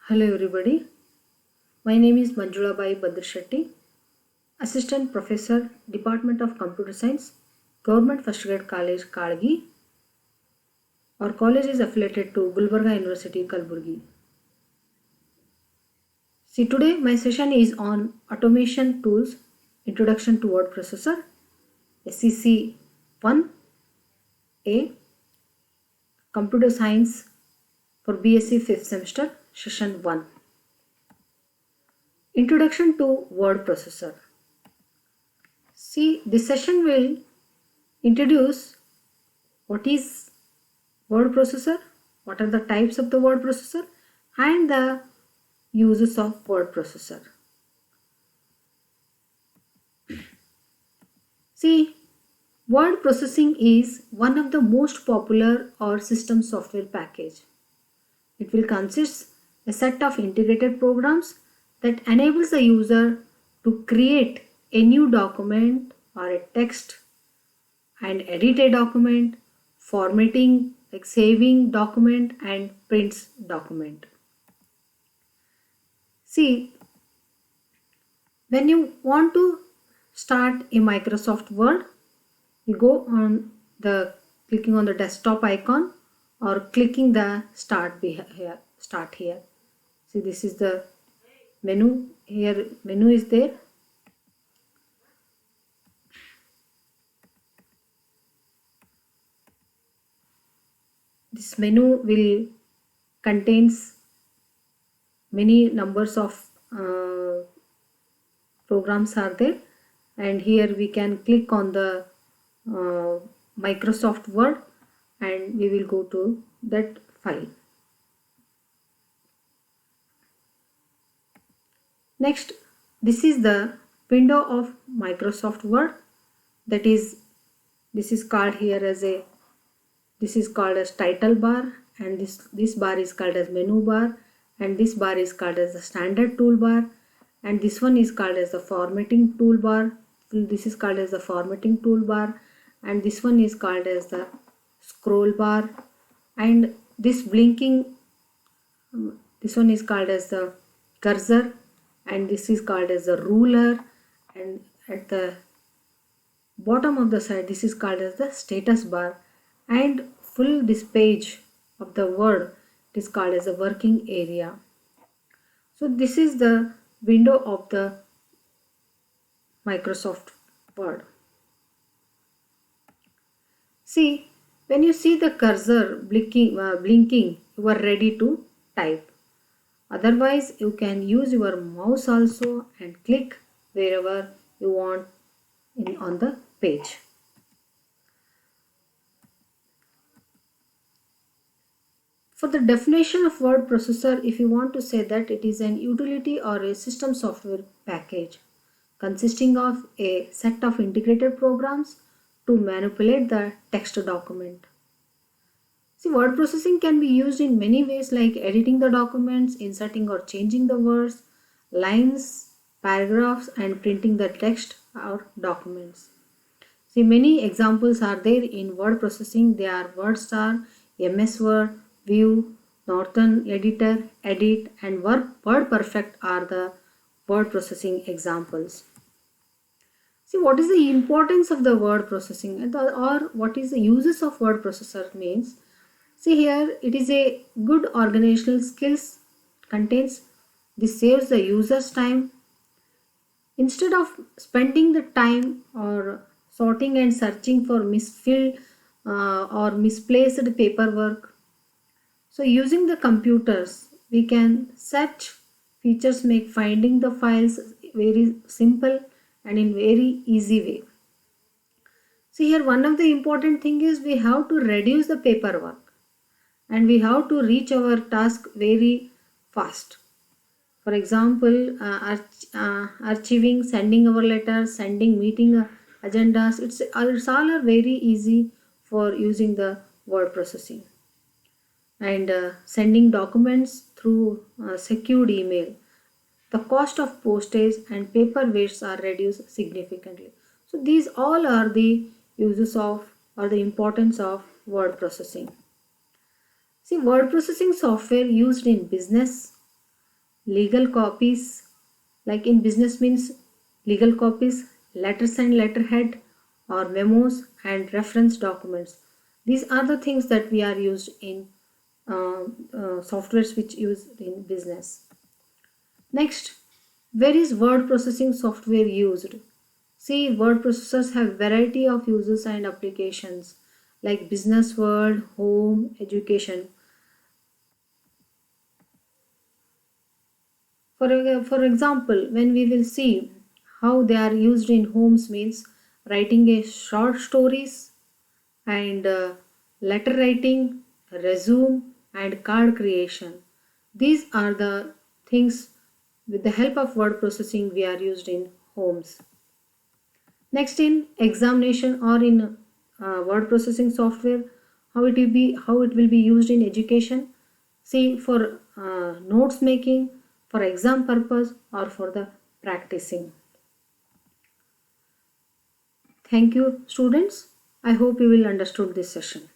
Hello everybody, my name is Manjula Bai Badrishetty, Assistant Professor, Department of Computer Science, Government First Grade College, Kalgi. Our college is affiliated to Gulbarga University, Kalburgi. See, today my session is on Automation Tools, Introduction to Word Processor, SCC 1A, Computer Science for BSc 5th semester, Session 1. Introduction to Word Processor. See, this session will introduce what is word processor, what are the types of the word processor, and the uses of word processor. See, word processing is one of the most popular or system software package. It will consist a set of integrated programs that enables the user to create a new document or a text and edit a document, formatting like saving document and prints document. See, when you want to start a Microsoft Word, you go on the clicking on the desktop icon or clicking the start here. See, this is the menu here. Menu is there. This menu will contains many numbers of programs are there, and here we can click on the Microsoft Word and we will go to that file. Next, this is the window of Microsoft Word, that is, this is called here as a, this is called as title bar, and this bar is called as menu bar, and this bar is called as the standard toolbar, and this one is called as the formatting toolbar. This is called as the formatting toolbar, and this one is called as the scroll bar, and this blinking, this one is called as the cursor, and this is called as the ruler, and at the bottom of the side this is called as the status bar, and full this page of the word is called as a working area. So this is the window of the Microsoft Word. See, when you see the cursor blinking, you are ready to type. Otherwise, you can use your mouse also and click wherever you want on the page. For the definition of word processor, if you want to say that it is an utility or a system software package consisting of a set of integrated programs to manipulate the text document. See, word processing can be used in many ways like editing the documents, inserting or changing the words, lines, paragraphs, and printing the text or documents. See, many examples are there in word processing. They are WordStar, MS Word, View, Norton Editor, Edit, and WordPerfect are the word processing examples. See, what is the importance of the word processing or what is the uses of word processor means? See here, it is a good organizational skills contains. This saves the user's time. Instead of spending the time or sorting and searching for misfilled or misplaced paperwork, so using the computers, we can search features make finding the files very simple and in very easy way. See here, one of the important thing is we have to reduce the paperwork and we have to reach our task very fast. For example, archiving, sending our letters, sending meeting agendas, it's all are very easy for using the word processing. And sending documents through secured email, the cost of postage and paper wastes are reduced significantly. So these all are the uses of or the importance of word processing. See, word processing software used in business, legal copies, like in business means legal copies, letters and letterhead, or memos and reference documents. These are the things that we are used in softwares which used in business. Next, where is word processing software used? See, word processors have variety of uses and applications like business word, home, education. For example, when we will see how they are used in homes means writing a short stories and letter writing, resume and card creation. These are the things with the help of word processing we are used in homes. Next, in examination or in word processing software, how it will be used in education. See, for notes making, for exam purpose, or for the practicing. Thank you, students. I hope you will understood this session.